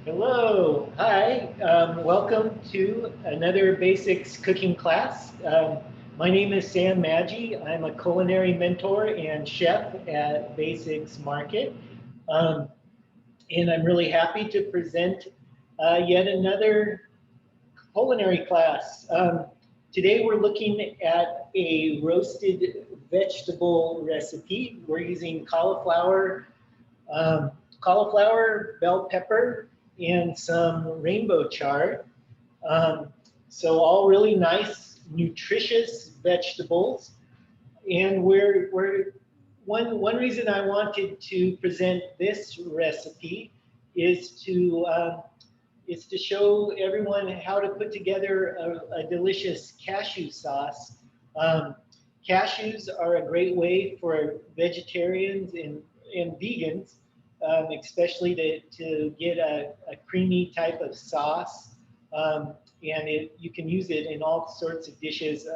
Hello, hi, welcome to another basics cooking class. My name is Sam Maggi. I'm a culinary mentor and chef at Basics Market. Um, and I'm really happy to present yet another culinary class. Today we're looking at a roasted vegetable recipe. We're using um, cauliflower, bell pepper, and some rainbow chard. Um, so all really nice, nutritious vegetables. And one reason I wanted to present this recipe is to show everyone how to put together a delicious cashew sauce. Um, Cashews are a great way for vegetarians and vegans, especially to get a creamy type of sauce. And you can use it in all sorts of dishes.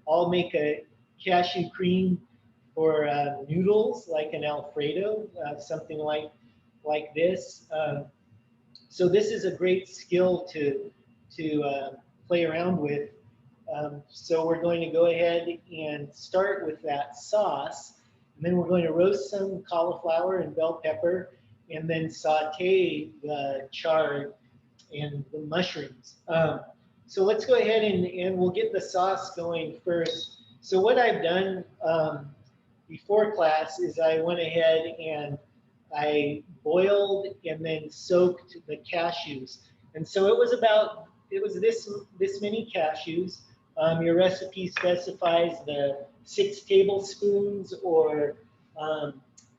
I'll make a cashew cream for noodles, like an Alfredo, something like this. So this is a great skill to play around with. So we're going to go ahead and start with that sauce. And then we're going to roast some cauliflower and bell pepper and then saute the chard and the mushrooms. So let's go ahead and we'll get the sauce going first. So what I've done before class is I went ahead and I boiled and then soaked the cashews. And so it was this many cashews. Your recipe specifies the 6 tablespoons or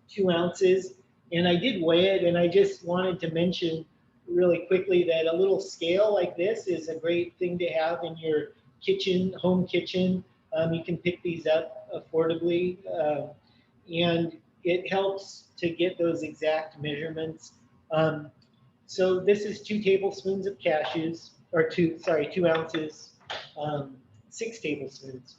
2 ounces. And I did weigh it, and I just wanted to mention really quickly that a little scale like this is a great thing to have in your kitchen, home kitchen. You can pick these up affordably, and it helps to get those exact measurements. Um, so this is 2 tablespoons of cashews, or 2 ounces, 6 tablespoons.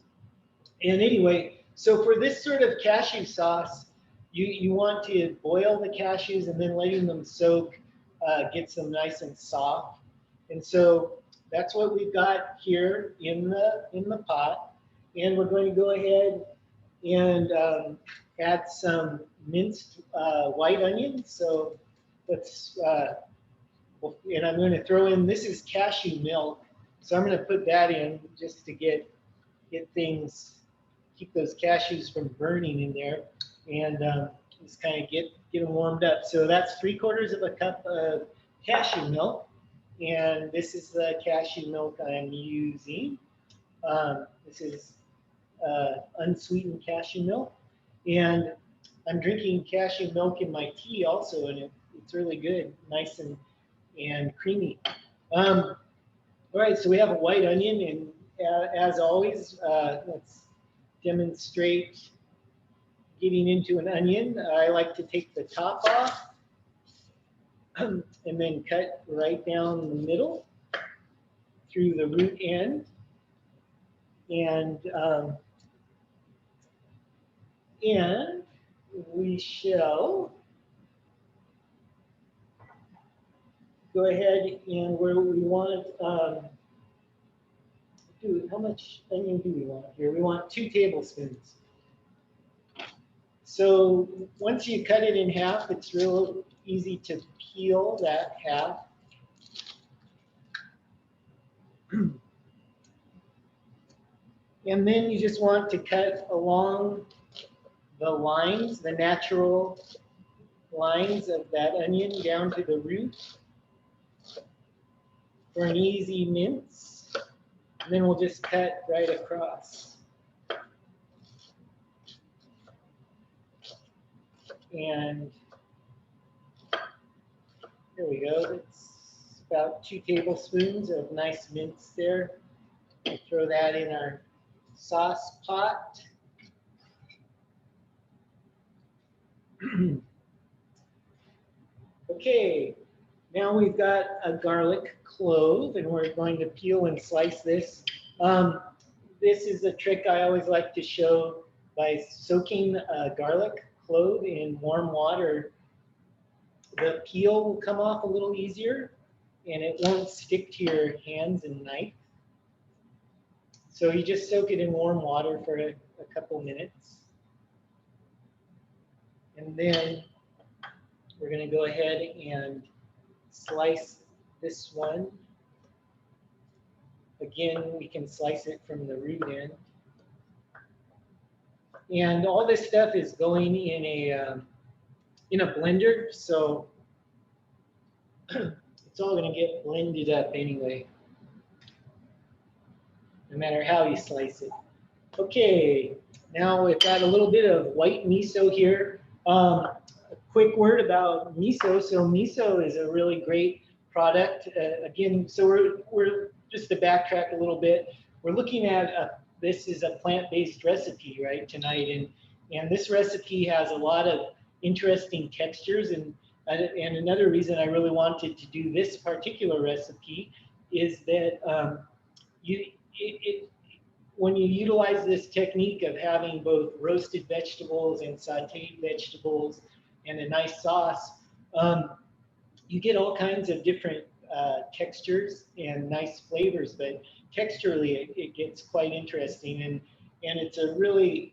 And anyway, so for this sort of cashew sauce, you want to boil the cashews and then letting them soak gets them nice and soft. And so that's what we've got here in the pot. And we're going to go ahead and add some minced white onions. So let's, and I'm going to throw in, this is cashew milk. So I'm going to put that in just to get things, keep those cashews from burning in there, and just kind of get them warmed up. So that's 3/4 of a cup of cashew milk, and this is the cashew milk I'm using. This is unsweetened cashew milk, and I'm drinking cashew milk in my tea also, and it's really good, nice and creamy. All right, so we have a white onion, and as always, let's demonstrate getting into an onion. I like to take the top off and then cut right down the middle through the root end. And we shall go ahead and where we want, how much onion do we want here? We want 2 tablespoons. So once you cut it in half, it's real easy to peel that half. And then you just want to cut along the lines, the natural lines of that onion down to the root for an easy mince. And then we'll just cut right across. And here we go. It's about 2 tablespoons of nice mince there. We'll throw that in our sauce pot. Okay, now we've got a garlic clove, and we're going to peel and slice this. This is a trick I always like to show by soaking a garlic clove in warm water the peel will come off a little easier and it won't stick to your hands and knife. So you just soak it in warm water for a couple minutes. And then we're going to go ahead and slice this one. Again, we can slice it from the root end. And all this stuff is going in a blender, so it's all going to get blended up anyway, no matter how you slice it. Okay, now we've got a little bit of white miso here. A quick word about miso. So miso is a really great product. Again, so we're just to backtrack a little bit. We're looking at this is a plant-based recipe, right, tonight, and this recipe has a lot of interesting textures. And another reason I really wanted to do this particular recipe is that when you utilize this technique of having both roasted vegetables and sauteed vegetables and a nice sauce, you get all kinds of different textures and nice flavors, but texturally it gets quite interesting, and it's a really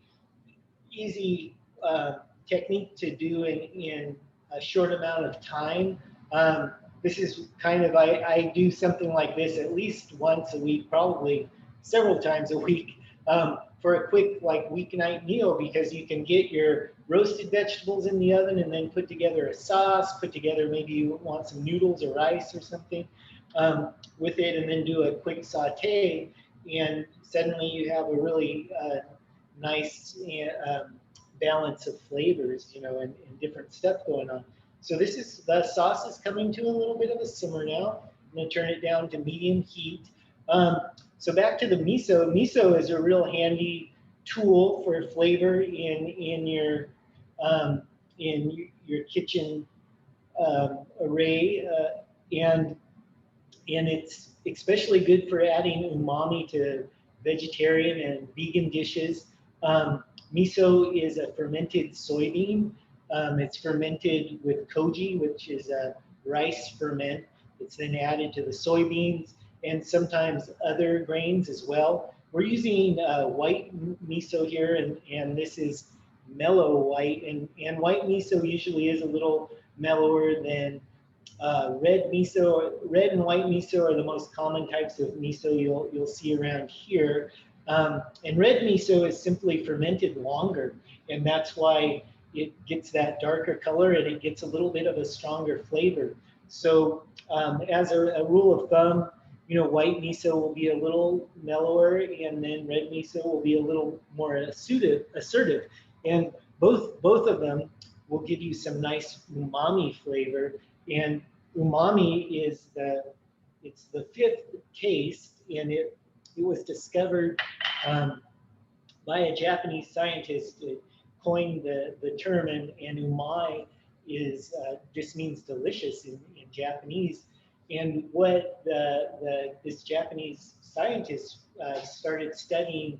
easy technique to do in a short amount of time. This is kind of, I do something like this at least once a week, probably several times a week, for a quick like weeknight meal, because you can get your roasted vegetables in the oven and then put together a sauce, put together, maybe you want some noodles or rice or something with it, and then do a quick saute, and suddenly you have a really nice balance of flavors, you know, and different stuff going on. So the sauce is coming to a little bit of a simmer now. I'm going to turn it down to medium heat. So back to the miso. Miso is a real handy tool for flavor in your kitchen array, and it's especially good for adding umami to vegetarian and vegan dishes. Miso is a fermented soybean. It's fermented with koji, which is a rice ferment. It's then added to the soybeans and sometimes other grains as well. We're using white miso here, and this is mellow white. And white miso usually is a little mellower than red miso. Red and white miso are the most common types of miso you'll see around here. And red miso is simply fermented longer, and that's why it gets that darker color and it gets a little bit of a stronger flavor. So as a rule of thumb, you know, white miso will be a little mellower, and then red miso will be a little more assertive. And both of them will give you some nice umami flavor. And umami is it's the fifth taste, and it was discovered by a Japanese scientist that coined the term, and umai is just means delicious in Japanese. And what this Japanese scientist started studying,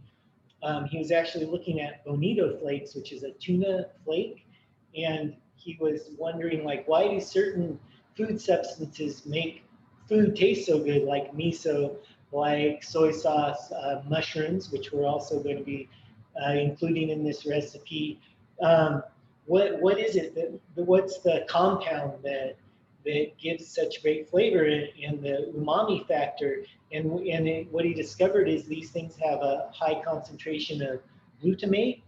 he was actually looking at bonito flakes, which is a tuna flake, and he was wondering, like, why do certain food substances make food taste so good, like miso, like soy sauce, mushrooms, which we're also going to be including in this recipe. What is it what's the compound that gives such great flavor and the umami factor? And what he discovered is these things have a high concentration of glutamate.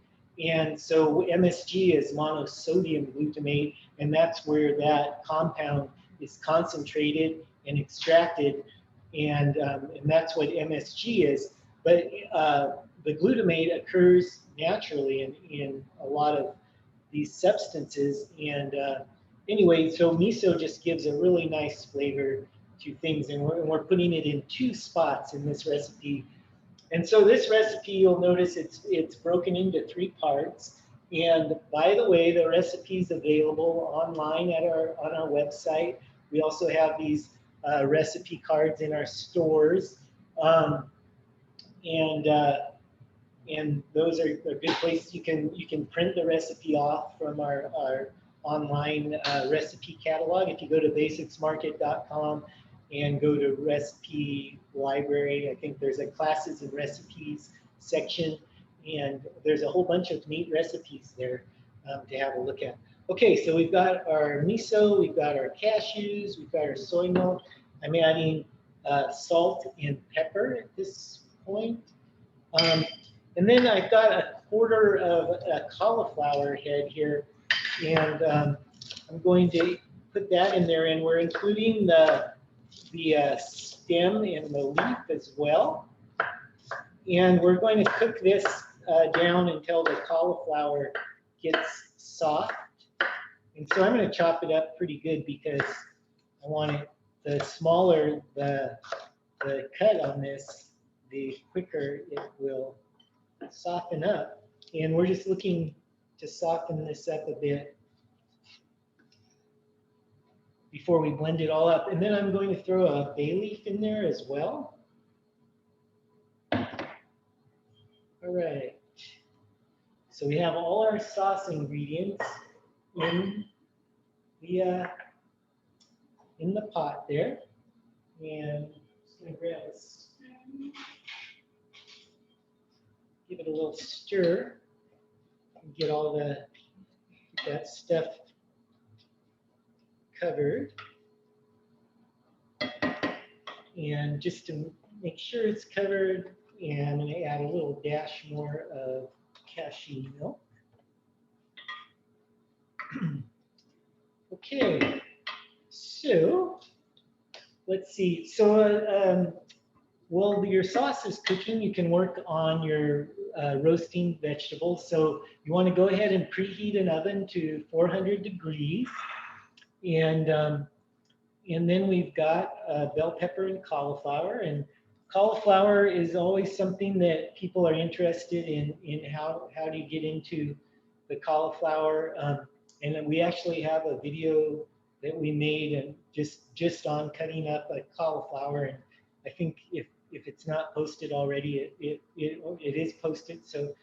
And so MSG is monosodium glutamate, and that's where that compound is concentrated and extracted, and that's what MSG is. But the glutamate occurs naturally in a lot of these substances. And anyway, so miso just gives a really nice flavor to things, and we're putting it in 2 spots in this recipe. And so this recipe, you'll notice it's broken into 3 parts. And by the way, the recipe is available online on our website. We also have these recipe cards in our stores, and those are a good place. You can print the recipe off from our online recipe catalog. If you go to basicsmarket.com and go to recipe library, I think there's a classes and recipes section, and there's a whole bunch of neat recipes there to have a look at. Okay, so we've got our miso, we've got our cashews, we've got our soy milk. I'm adding salt and pepper at this point. And then I've got a quarter of a cauliflower head here, and I'm going to put that in there, and we're including the stem and the leaf as well. And we're going to cook this down until the cauliflower gets soft. And so I'm going to chop it up pretty good because I want it, the smaller the cut on this, the quicker it will soften up. And we're just looking to soften this up a bit before we blend it all up. And then I'm going to throw a bay leaf in there as well. All right. So we have all our sauce ingredients in the pot there. And I'm just going to grab a spoon, give it a little stir, and get all that stuff covered. And just to make sure it's covered, and I'm going to add a little dash more of cashew milk. Okay, so let's see. So while your sauce is cooking, you can work on your roasting vegetables. So you want to go ahead and preheat an oven to 400 degrees. And then we've got bell pepper and cauliflower. And cauliflower is always something that people are interested in how do you get into the cauliflower. And we actually have a video that we made and just on cutting up a cauliflower. And I think if it's not posted already, it is posted. So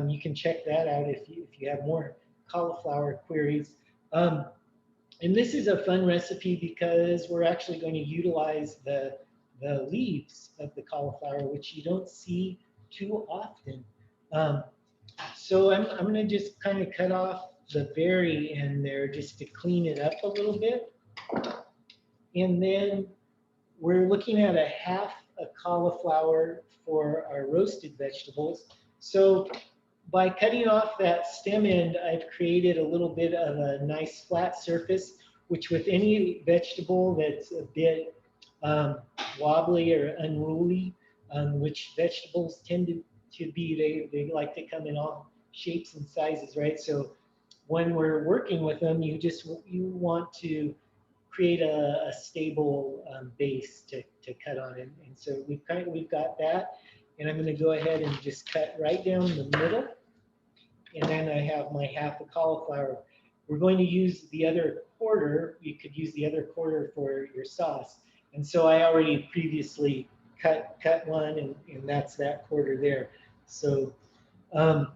you can check that out if you have more cauliflower queries. And this is a fun recipe because we're actually going to utilize the leaves of the cauliflower, which you don't see too often. So I'm going to just kind of cut off the very end there just to clean it up a little bit. And then we're looking at a half a cauliflower for our roasted vegetables. So by cutting off that stem end, I've created a little bit of a nice flat surface, which with any vegetable that's a bit wobbly or unruly, which vegetables tend to be, they like to come in all shapes and sizes, right? So when we're working with them, you want to create a stable base to cut on. And so we've got that. And I'm going to go ahead and just cut right down the middle. And then I have my half a cauliflower. We're going to use the other quarter. You could use the other quarter for your sauce. And so I already previously cut one, and that's that quarter there. So, all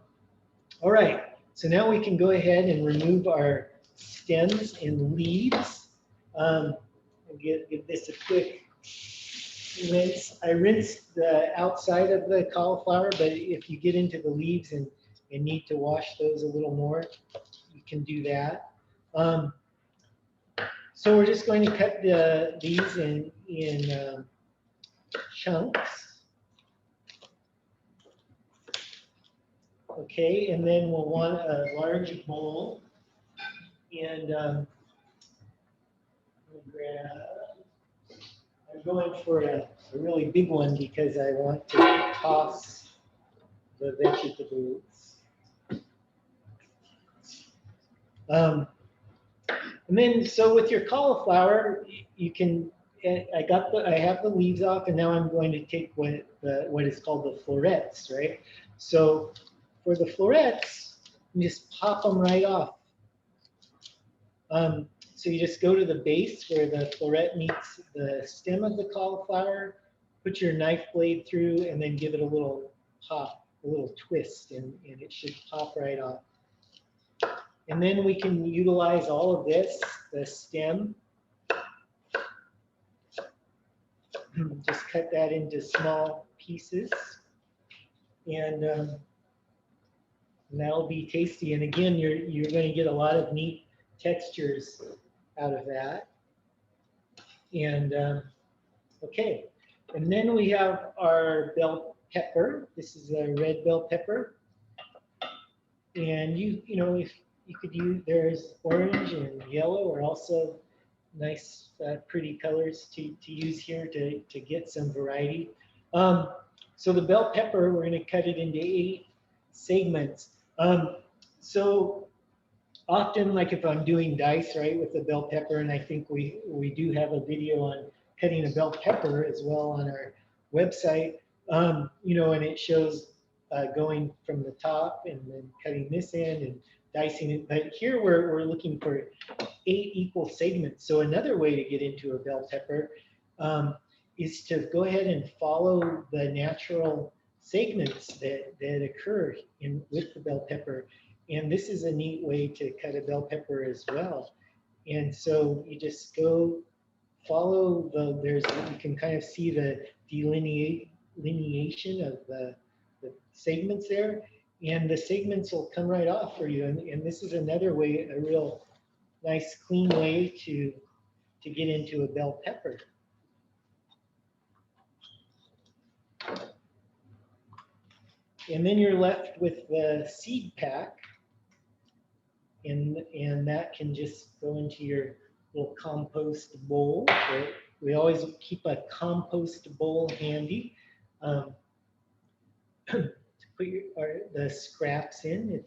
right. So now we can go ahead and remove our stems and leaves. I'll give this a quick rinse. I rinsed the outside of the cauliflower, but if you get into the leaves and need to wash those a little more, you can do that. So we're just going to cut these in chunks. Okay, and then we'll want a large bowl. And I'm going for a really big one because I want to toss the vegetables. And then, so with your cauliflower, you can. I have the leaves off, and now I'm going to take what is called the florets, right? So for the florets, you just pop them right off. So you just go to the base where the floret meets the stem of the cauliflower, put your knife blade through, and then give it a little pop, a little twist, and it should pop right off. And then we can utilize all of this, the stem. Just cut that into small pieces. And that'll be tasty. And again, you're going to get a lot of neat textures out of that. And okay, and then we have our bell pepper. This is a red bell pepper. And you know, if you could use, there's orange and yellow are also nice, pretty colors to use here to get some variety. So the bell pepper, we're going to cut it into 8 segments. So often, like if I'm doing dice, right, with the bell pepper, and I think we do have a video on cutting a bell pepper as well on our website, you know, and it shows going from the top and then cutting this end and dicing it. But here we're looking for 8 equal segments. So another way to get into a bell pepper is to go ahead and follow the natural segments that occur with the bell pepper. And this is a neat way to cut a bell pepper as well. And so you just go follow you can kind of see the delineation of the segments there. And the segments will come right off for you. And this is another way, a real nice clean way to get into a bell pepper. And then you're left with the seed pack, and that can just go into your little compost bowl. Right? We always keep a compost bowl handy to put the scraps in.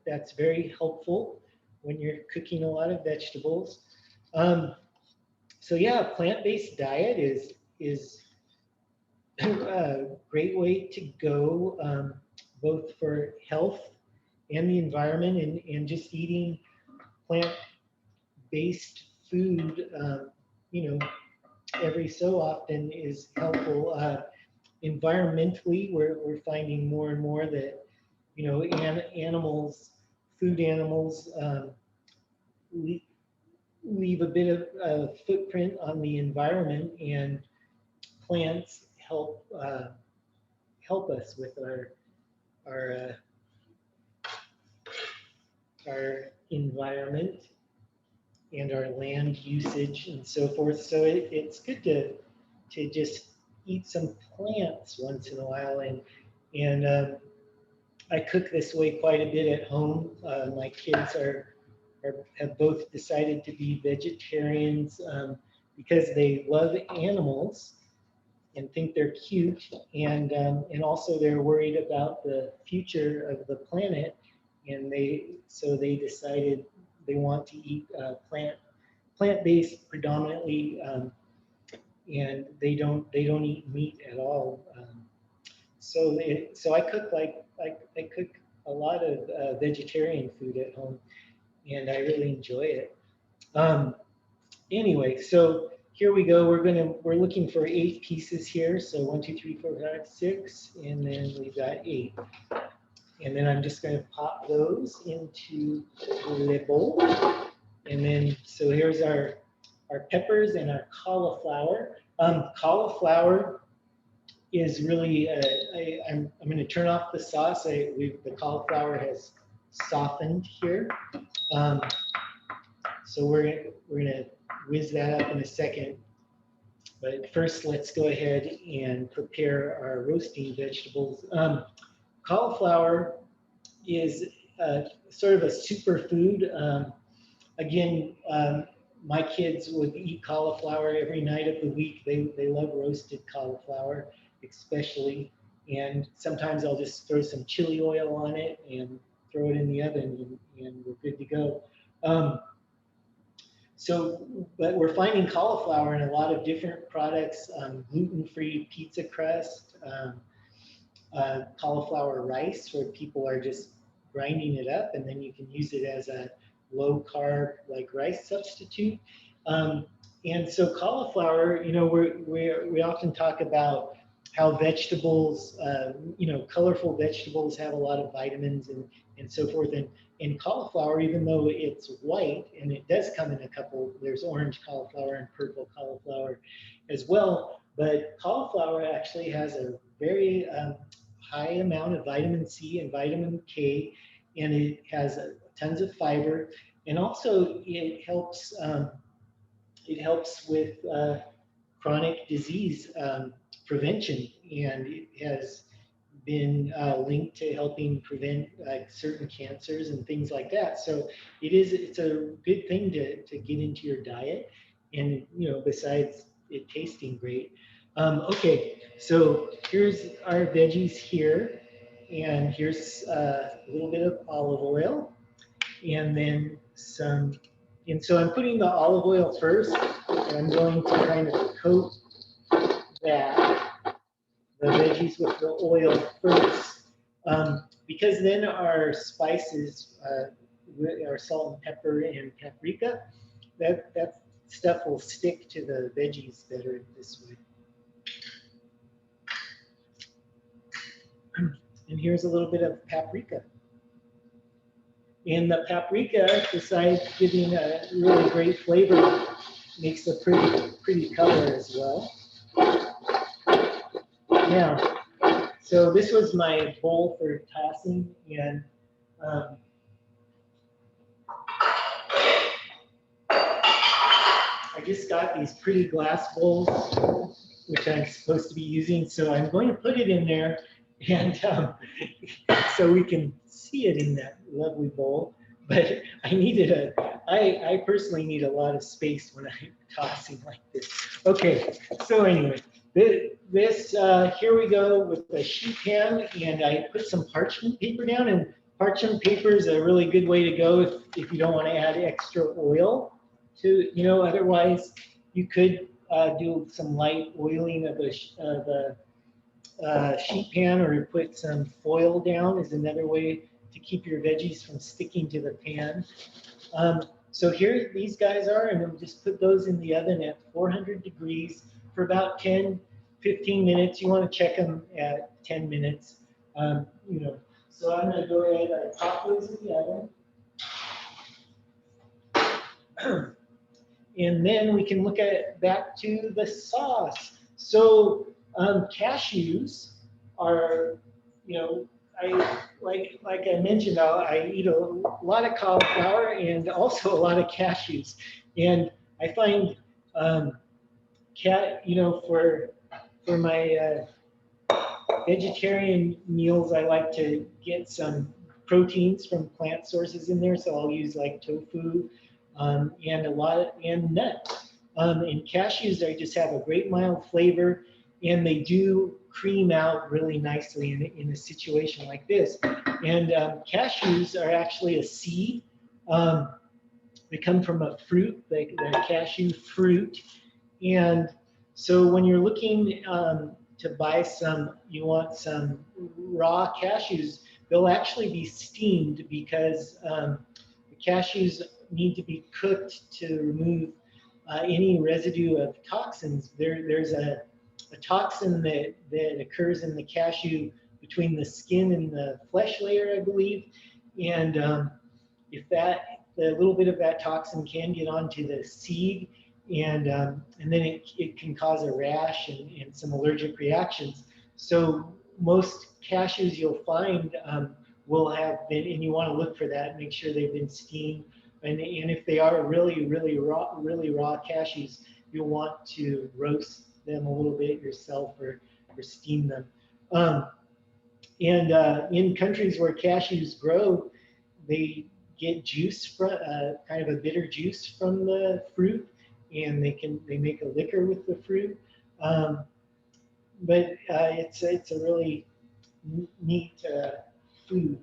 That's very helpful when you're cooking a lot of vegetables. So yeah, plant-based diet is a great way to go, both for health and the environment, and just eating plant-based food, you know, every so often is helpful. Environmentally, we're finding more and more that, you know, food animals leave a bit of a footprint on the environment, and plants help us with our environment and our land usage and so forth. So it's good to just eat some plants once in a while. And I cook this way quite a bit at home. My kids have both decided to be vegetarians because they love animals and think they're cute, and also they're worried about the future of the planet, and so they decided they want to eat plant-based predominantly, and they don't eat meat at all. So I cook I cook a lot of vegetarian food at home, and I really enjoy it. Anyway, so here we go. We're looking for 8 pieces here. So 1, 2, 3, 4, 5, 6, and then we've got 8. And then I'm just going to pop those into the bowl. And then so here's our peppers and our cauliflower. Cauliflower is really I'm going to turn off the sauce. The cauliflower has softened here. So we're gonna whiz that up in a second. But first, let's go ahead and prepare our roasting vegetables. Cauliflower is sort of a superfood. Again, my kids would eat cauliflower every night of the week. They love roasted cauliflower, especially. And sometimes I'll just throw some chili oil on it and throw it in the oven, and we're good to go. But we're finding cauliflower in a lot of different products, gluten-free pizza crust, cauliflower rice, where people are just grinding it up, and then you can use it as a low-carb, like rice substitute. And so cauliflower, you know, we often talk about how vegetables, colorful vegetables have a lot of vitamins and so forth. And cauliflower, even though it's white, and it does come in a couple, there's orange cauliflower and purple cauliflower as well, but cauliflower actually has a very high amount of vitamin C and vitamin K, and it has tons of fiber, and also it helps with chronic disease prevention, and it has been linked to helping prevent certain cancers and things like that. So it's a good thing to get into your diet, and besides it tasting great. Okay, so here's our veggies here, and here's a little bit of olive oil, and then some. And so I'm putting the olive oil first, and I'm going to kind of coat that, the veggies with the oil first, because then our spices, our salt and pepper and paprika, that stuff will stick to the veggies better this way. And here's a little bit of paprika. And the paprika, besides giving a really great flavor, makes a pretty color as well. Now, so this was my bowl for tossing, and I just got these pretty glass bowls, which I'm supposed to be using, so I'm going to put it in there, and so we can see it in that lovely bowl. But I personally need a lot of space when I'm tossing like this. Okay, so anyway, this here we go with the sheet pan, and I put some parchment paper down, and parchment paper is a really good way to go if you don't want to add extra oil to, otherwise you could do some light oiling of the sheet pan, or put some foil down is another way to keep your veggies from sticking to the pan. So here these guys are, and we'll just put those in the oven at 400 degrees for about 10, 15 minutes. You want to check them at 10 minutes. So I'm going to go ahead and pop those in the oven. And then we can look back to the sauce. So cashews are, I like I mentioned, I eat a lot of cauliflower and also a lot of cashews, and I find for my vegetarian meals, I like to get some proteins from plant sources in there. So I'll use like tofu and nuts. And cashews, they just have a great mild flavor, and they do cream out really nicely in a situation like this. And cashews are actually a seed. They come from a fruit, the cashew fruit. And so when you're looking to buy some, you want some raw cashews, they'll actually be steamed, because the cashews need to be cooked to remove any residue of toxins. There's a toxin that occurs in the cashew between the skin and the flesh layer, I believe. And if the little bit of that toxin can get onto the seed, and then it can cause a rash and some allergic reactions. So most cashews you'll find will have been, and you want to look for that, make sure they've been steamed. And if they are really raw cashews, you'll want to roast them a little bit yourself, or steam them. And in countries where cashews grow, they get juice from kind of a bitter juice from the fruit, and they make a liquor with the fruit. But it's a really neat food,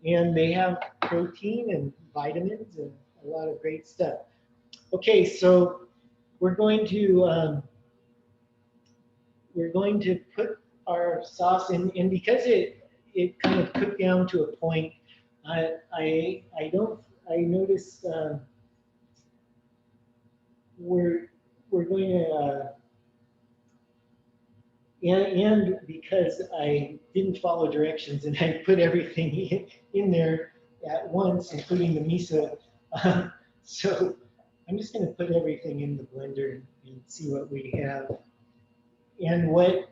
and they have protein and vitamins and a lot of great stuff. Okay, so we're going to put our sauce in, and because it kind of cooked down to a point, I noticed we're going to and because I didn't follow directions and I put everything in there at once, including the miso. So I'm just going to put everything in the blender and see what we have. And what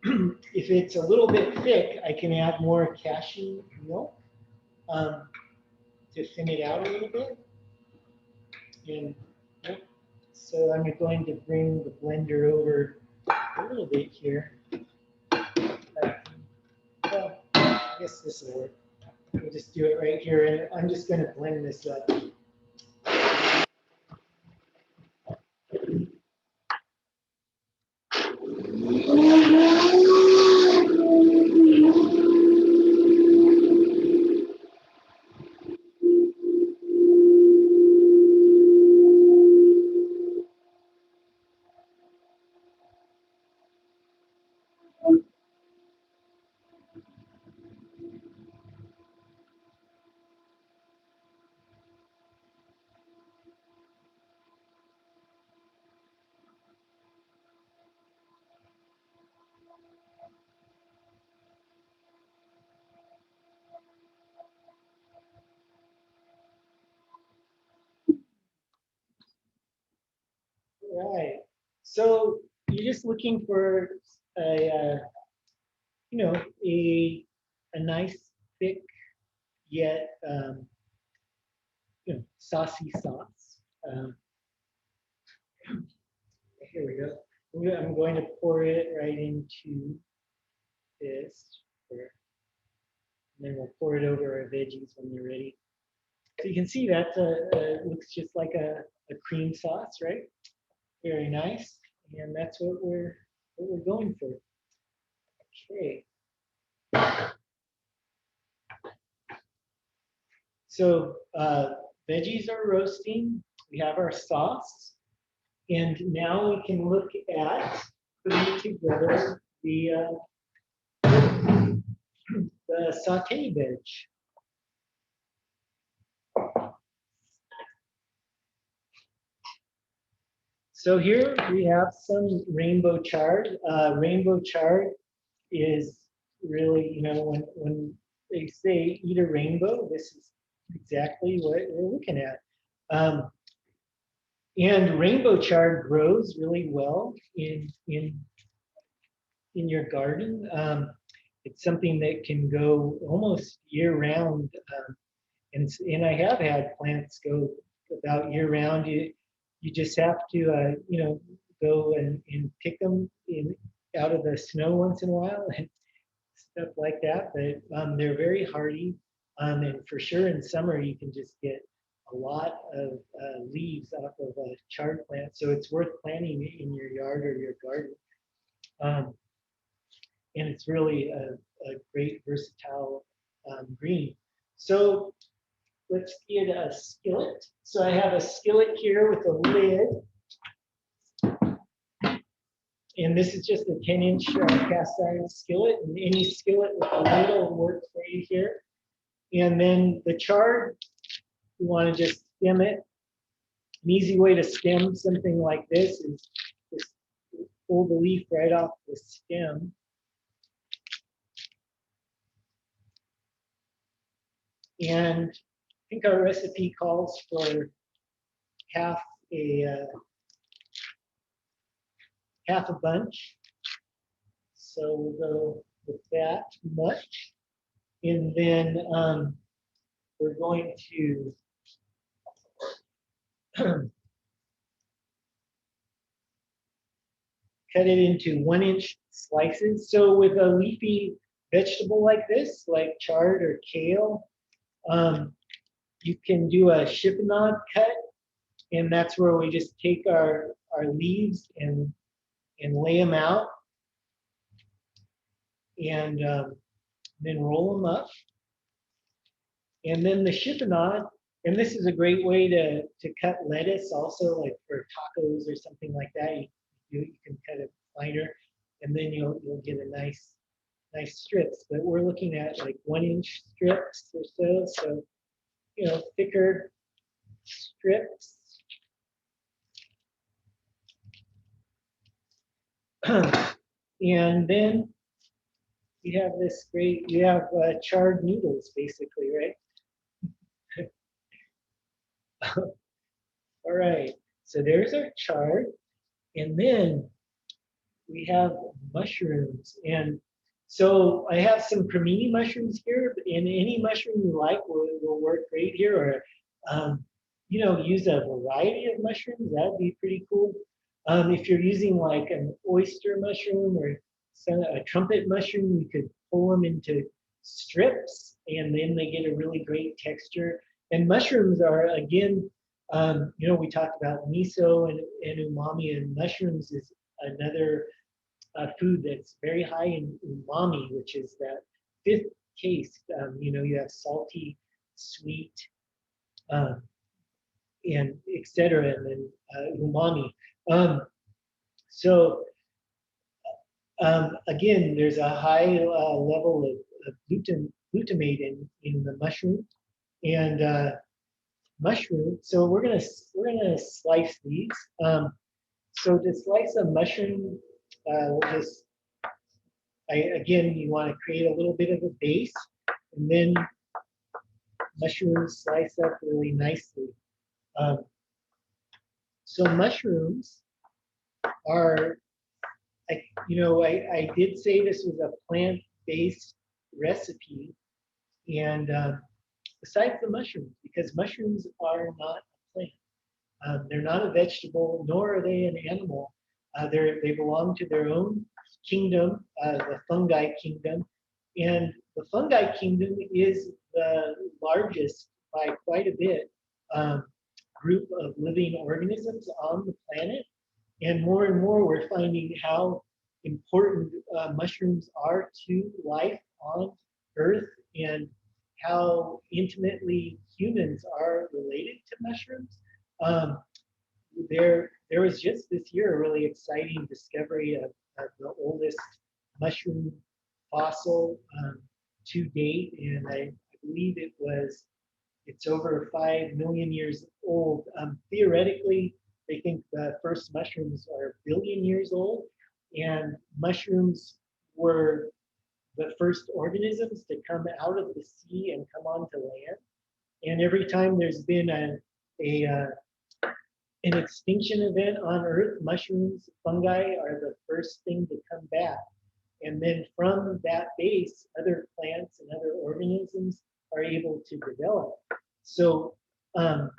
if it's a little bit thick, I can add more cashew milk to thin it out a little bit. And so I'm going to bring the blender over a little bit here. Well, I guess this will work. We'll just do it right here, and I'm just going to blend this up. Right. So you're just looking for a you know a nice thick yet saucy sauce. Here we go. I'm going to pour it right into this, and then we'll pour it over our veggies when they're ready. So you can see that looks just like a cream sauce, right? Very nice, and that's what we're going for. Okay. So veggies are roasting. We have our sauce, and now we can look at putting together the sauté veg. So here we have some rainbow chard. Rainbow chard is really, when they say eat a rainbow, this is exactly what we're looking at. And rainbow chard grows really well in your garden. It's something that can go almost year round. And I have had plants go about year round. You just have to go and pick them out of the snow once in a while and stuff like that. But they're very hardy, and for sure in summer you can just get a lot of leaves off of a chard plant. So it's worth planting in your yard or your garden. And it's really a great versatile green. So let's get a skillet. So I have a skillet here with a lid. And this is just a 10-inch cast iron skillet. And any skillet with a lid will work for you here. And then the chard, you want to just stem it. An easy way to stem something like this is just pull the leaf right off the stem. And I think our recipe calls for half a bunch. So we'll go with that much. And then we're going to cut it into 1-inch slices. So with a leafy vegetable like this, like chard or kale, you can do a chiffonade cut, and that's where we just take our leaves and lay them out, and then roll them up. And then the chiffonade, and this is a great way to cut lettuce also, like for tacos or something like that. You can cut it finer, and then you'll get a nice strips. But we're looking at like 1-inch strips or so. So thicker strips. And then you have this great, you have charred noodles basically, right? All right, so there's our chard. And then we have mushrooms. And so I have some cremini mushrooms here, and any mushroom you like will work great here. Or, you know, use a variety of mushrooms. That would be pretty cool. If you're using like an oyster mushroom or a trumpet mushroom, you could pull them into strips, and then they get a really great texture. And mushrooms are, again, you know, we talked about miso and umami, and mushrooms is another food that's very high in umami, which is that fifth taste. You know, you have salty, sweet, um, and etc. And then umami. Um, so again, there's a high level of glutamate in the mushroom, and mushroom. So we're gonna slice these. So to slice a mushroom, we'll just again, you want to create a little bit of a base, and then mushrooms slice up really nicely. Um, so mushrooms are, I did say this was a plant-based recipe, and besides the mushrooms, because mushrooms are not a plant. They're not a vegetable, nor are they an animal. They belong to their own kingdom, the fungi kingdom. And the fungi kingdom is the largest by quite a bit um, group of living organisms on the planet. And more we're finding how important mushrooms are to life on Earth, and how intimately humans are related to mushrooms. Um, there was just this year a really exciting discovery of the oldest mushroom fossil to date, and I believe it's over 5 million years old. Theoretically, they think the first mushrooms are a billion years old, and mushrooms were the first organisms to come out of the sea and come onto land. And every time there's been a an extinction event on Earth, mushrooms, fungi are the first thing to come back. And then from that base, other plants and other organisms are able to develop. So um,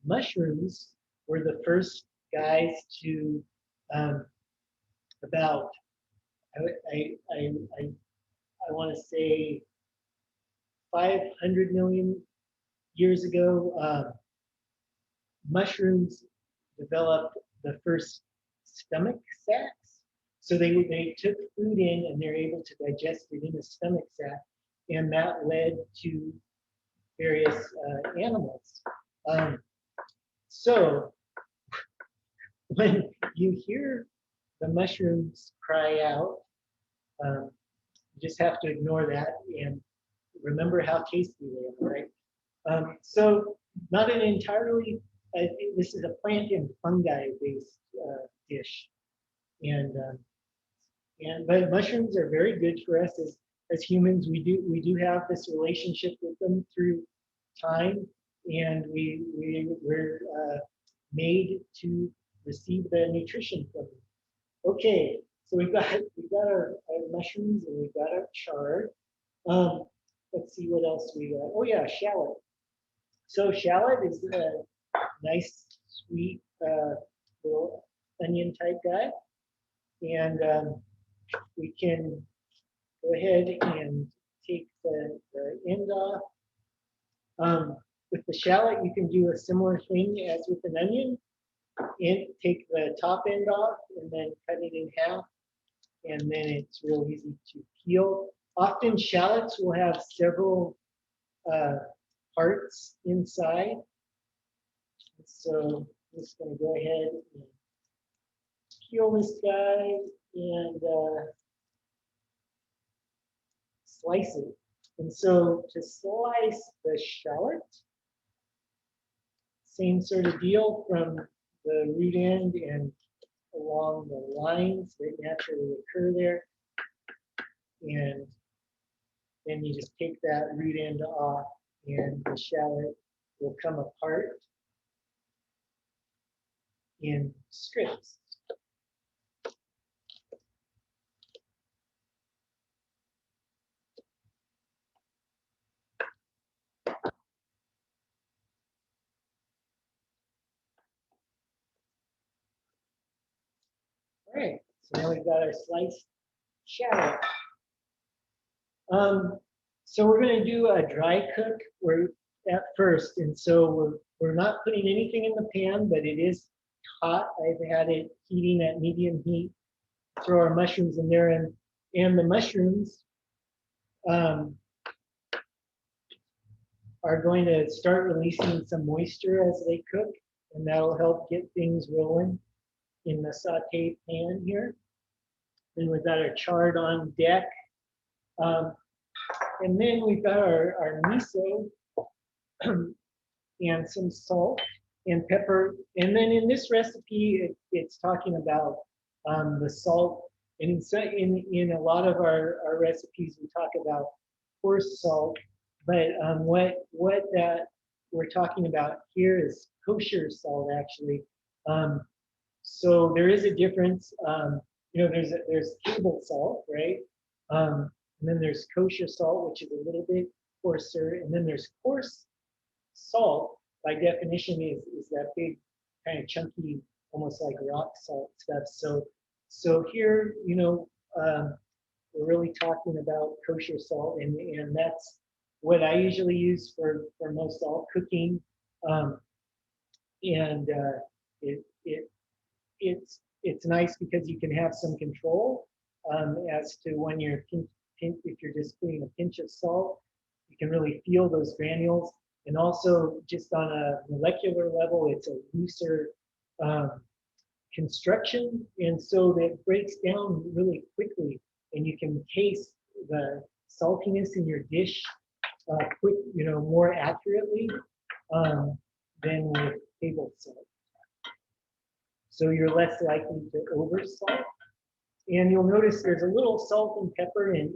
mushrooms were the first guys to um, about, I want to say 500 million years ago, mushrooms developed the first stomach sacs. So they took food in and they're able to digest it in a stomach sac, and that led to various animals. Um, so when you hear the mushrooms cry out, you just have to ignore that and remember how tasty they are, right? So not an entirely, this is a plant and fungi based dish. And but mushrooms are very good for us as humans. We do have this relationship with them through time, and we're made to receive the nutrition from them. Okay, so we've got our mushrooms, and we've got our chard. Um, let's see what else we got. Oh yeah, shallot. So shallot is a nice, sweet little onion type guy, and we can go ahead and take the end off. With the shallot, you can do a similar thing as with an onion, and take the top end off and then cut it in half, and then it's real easy to peel. Often shallots will have several uh, parts inside. So I'm just going to go ahead and peel this guy and slice it. And so to slice the shallot, same sort of deal from the root end and along along the lines that naturally occur there. And then you just take that root end off and the shallot will come apart in strips. All right, so now we've got our sliced shallot. So we're going to do a dry cook at first, and so we're not putting anything in the pan, but it is hot. I've had it heating at medium heat. Throw our mushrooms in there, and the mushrooms are going to start releasing some moisture as they cook, and that'll help get things rolling in the saute pan here. Then we've got our chard on deck. And then we've got our miso and some salt and pepper. And then in this recipe, it's talking about the salt. And in a lot of our recipes, we talk about coarse salt. But what that we're talking about here is kosher salt, actually. So there is a difference. There's table salt, right? And then there's kosher salt, which is a little bit coarser. And then there's coarse salt, by definition, is that big, kind of chunky, almost like rock salt stuff. So here, we're really talking about kosher salt, and that's what I usually use for most all cooking. It's nice because you can have some control as to when you're if you're just putting a pinch of salt, you can really feel those granules. And also, just on a molecular level, it's a looser construction, and so that breaks down really quickly, and you can taste the saltiness in your dish more accurately than with table salt. So you're less likely to over salt. And you'll notice there's a little salt and pepper in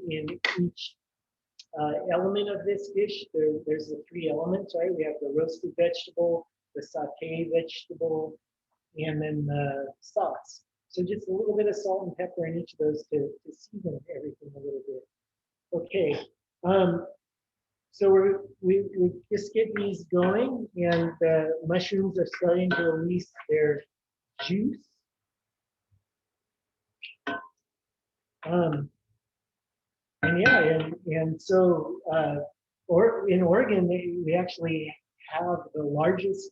each element of this dish. There's the three elements, right? We have the roasted vegetable, the sauteed vegetable, and then the sauce. So just a little bit of salt and pepper in each of those to season everything a little bit. Okay, so we just get these going, and the mushrooms are starting to release their juice. And so in Oregon, we actually have the largest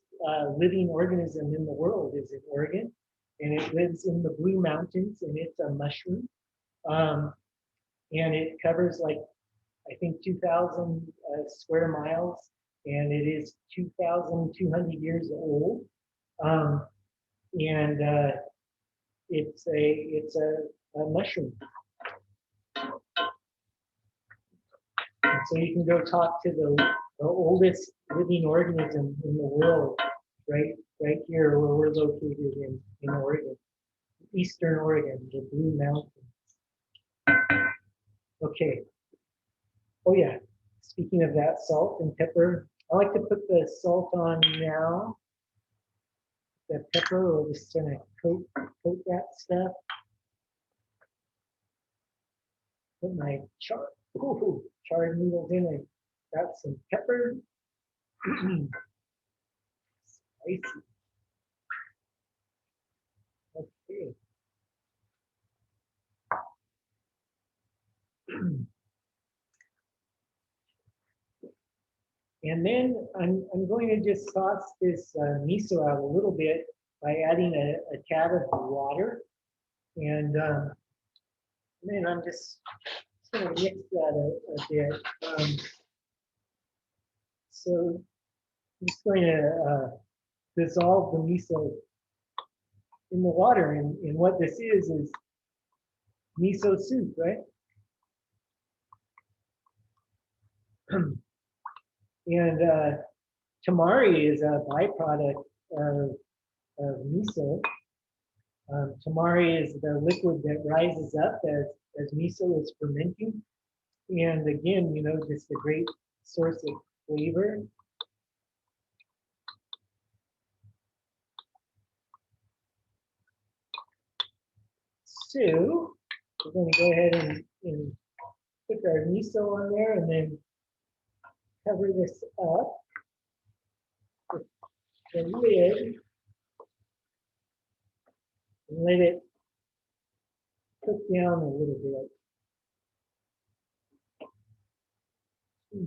living organism in the world is in Oregon, and it lives in the Blue Mountains, and it's a mushroom, and it covers I think 2,000 square miles, and it is 2,200 years old, and it's a mushroom. And so you can go talk to the oldest living organism in the world, right here where we're located in Oregon, Eastern Oregon, the Blue Mountains. Okay. Oh yeah. Speaking of that, salt and pepper. I like to put the salt on now. The pepper, we're just gonna coat that stuff. Put my charred noodles in. I got some pepper. Spicy. Okay. And then I'm going to just sauce this miso out a little bit by adding a tad of water. And then I'm just going to mix that a bit. So I'm just going to dissolve the miso in the water. And what this is miso soup, right? And tamari is a byproduct of miso. Tamari is the liquid that rises up as miso is fermenting. And again, just a great source of flavor. So we're going to go ahead and put our miso on there and then cover this up with the lid and let it cook down a little bit.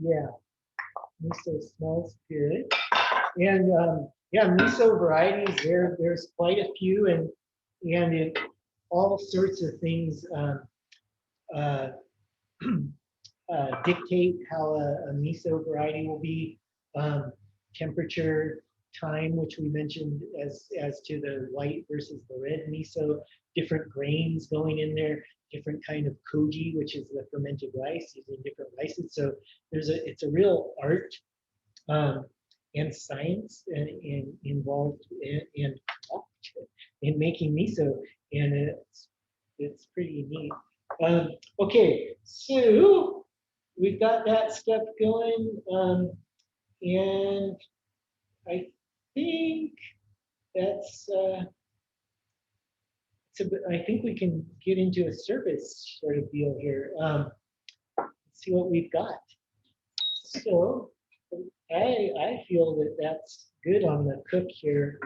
Yeah, miso smells good. And yeah, miso varieties, there's quite a few, and it, all sorts of things uh, dictate how a miso variety will be. Temperature, time, which we mentioned as to the white versus the red miso, different grains going in there, different kind of koji, which is the fermented rice, using different rices. So it's a real art um, and science involved in making miso, and it's pretty neat. Okay, so we've got that stuff going, and I think that's. I think we can get into a service sort of deal here. Let's see what we've got. So I feel that that's good on the cook here.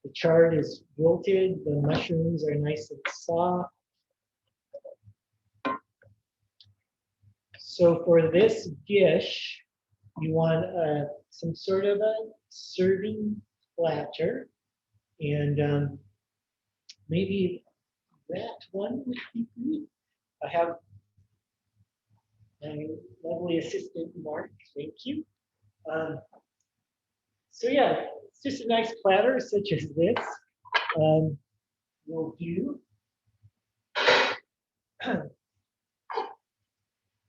The chard is wilted. The mushrooms are nice and soft. So for this dish, you want some sort of a serving platter, and maybe that one would be good. I have my lovely assistant, Mark. Thank you. Um, so yeah, it's just a nice platter such as this. Will do.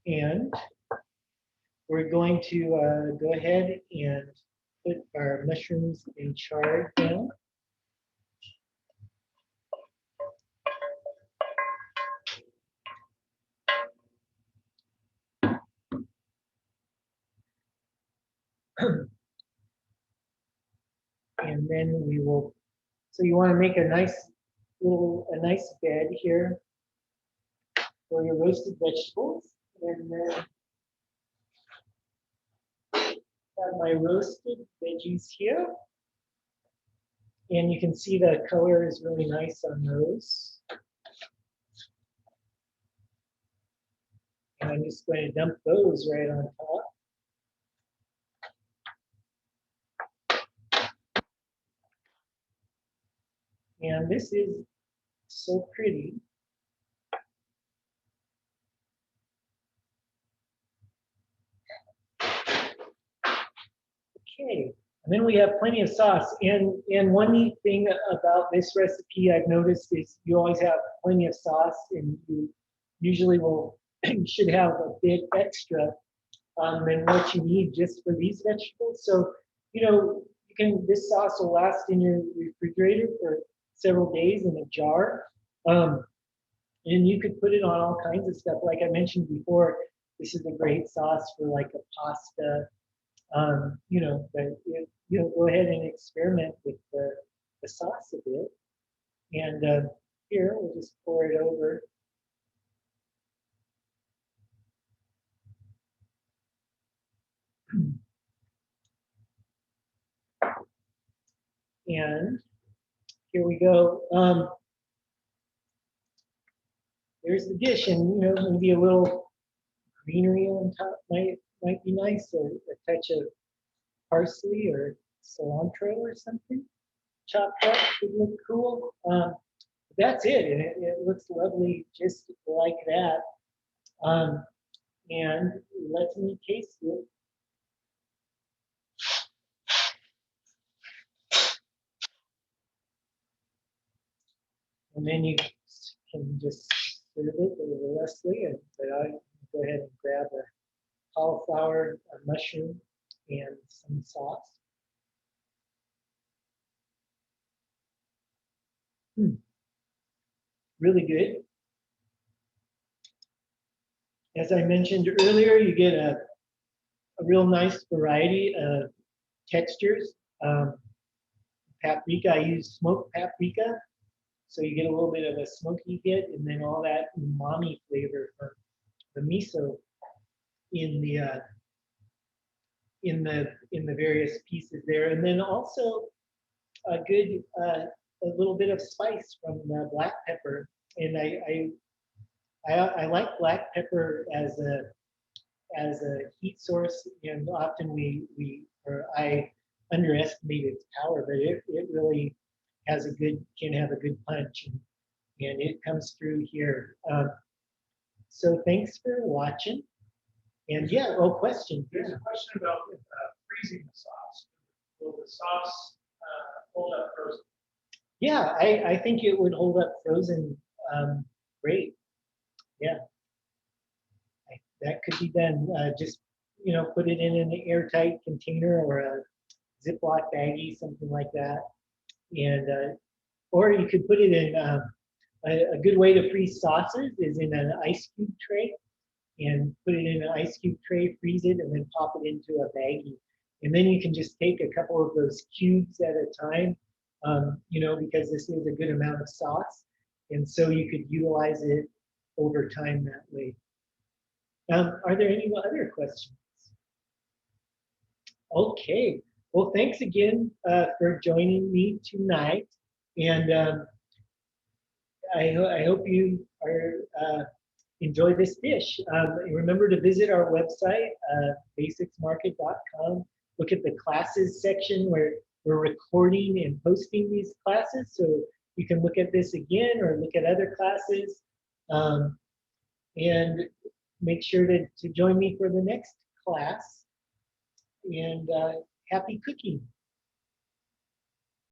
And we're going to go ahead and put our mushrooms in chard down. And then we will, so you want to make a nice bed here for your roasted vegetables. And then have my roasted veggies here. And you can see the color is really nice on those. And I'm just going to dump those right on top. And this is so pretty. Okay, and then we have plenty of sauce. And one neat thing about this recipe I've noticed is you always have plenty of sauce, and you usually will should have a bit extra than what you need just for these vegetables. So, this sauce will last in your refrigerator for several days in a jar. And you could put it on all kinds of stuff. Like I mentioned before, this is a great sauce for like a pasta. But go ahead and experiment with the sauce a bit. And here, we'll just pour it over. And here we go. There's the dish, and maybe a little greenery on top might be nice, or a touch of parsley or cilantro or something chopped up would look cool. That's it, and it looks lovely just like that. And let me taste it. And then you can just serve it over Leslie, but I go ahead and grab a cauliflower, a mushroom, and some sauce. really good. As I mentioned earlier, you get a real nice variety of textures. Paprika, I use smoked paprika, so you get a little bit of a smoky hit, and then all that umami flavor from the miso in the various pieces there, and then also a good a little bit of spice from the black pepper. And I like black pepper as a heat source, and often I underestimate its power, but it really can have a good punch, and it comes through here. So thanks for watching. And yeah, question. There's a question about freezing the sauce. Will the sauce hold up frozen? Yeah, I think it would hold up frozen great. Yeah, that could be done. Just put it in an airtight container or a Ziploc baggie, something like that, and or you could put it in. A good way to freeze sauces is in an ice cube tray, and put it in an ice cube tray, freeze it, and then pop it into a baggie. And then you can just take a couple of those cubes at a time, because this is a good amount of sauce. And so you could utilize it over time that way. Are there any other questions? Okay. Well, thanks again for joining me tonight. And I hope you enjoy this dish. Remember to visit our website, basicsmarket.com. Look at the classes section where we're recording and posting these classes. So you can look at this again or look at other classes. And make sure to join me for the next class. And happy cooking.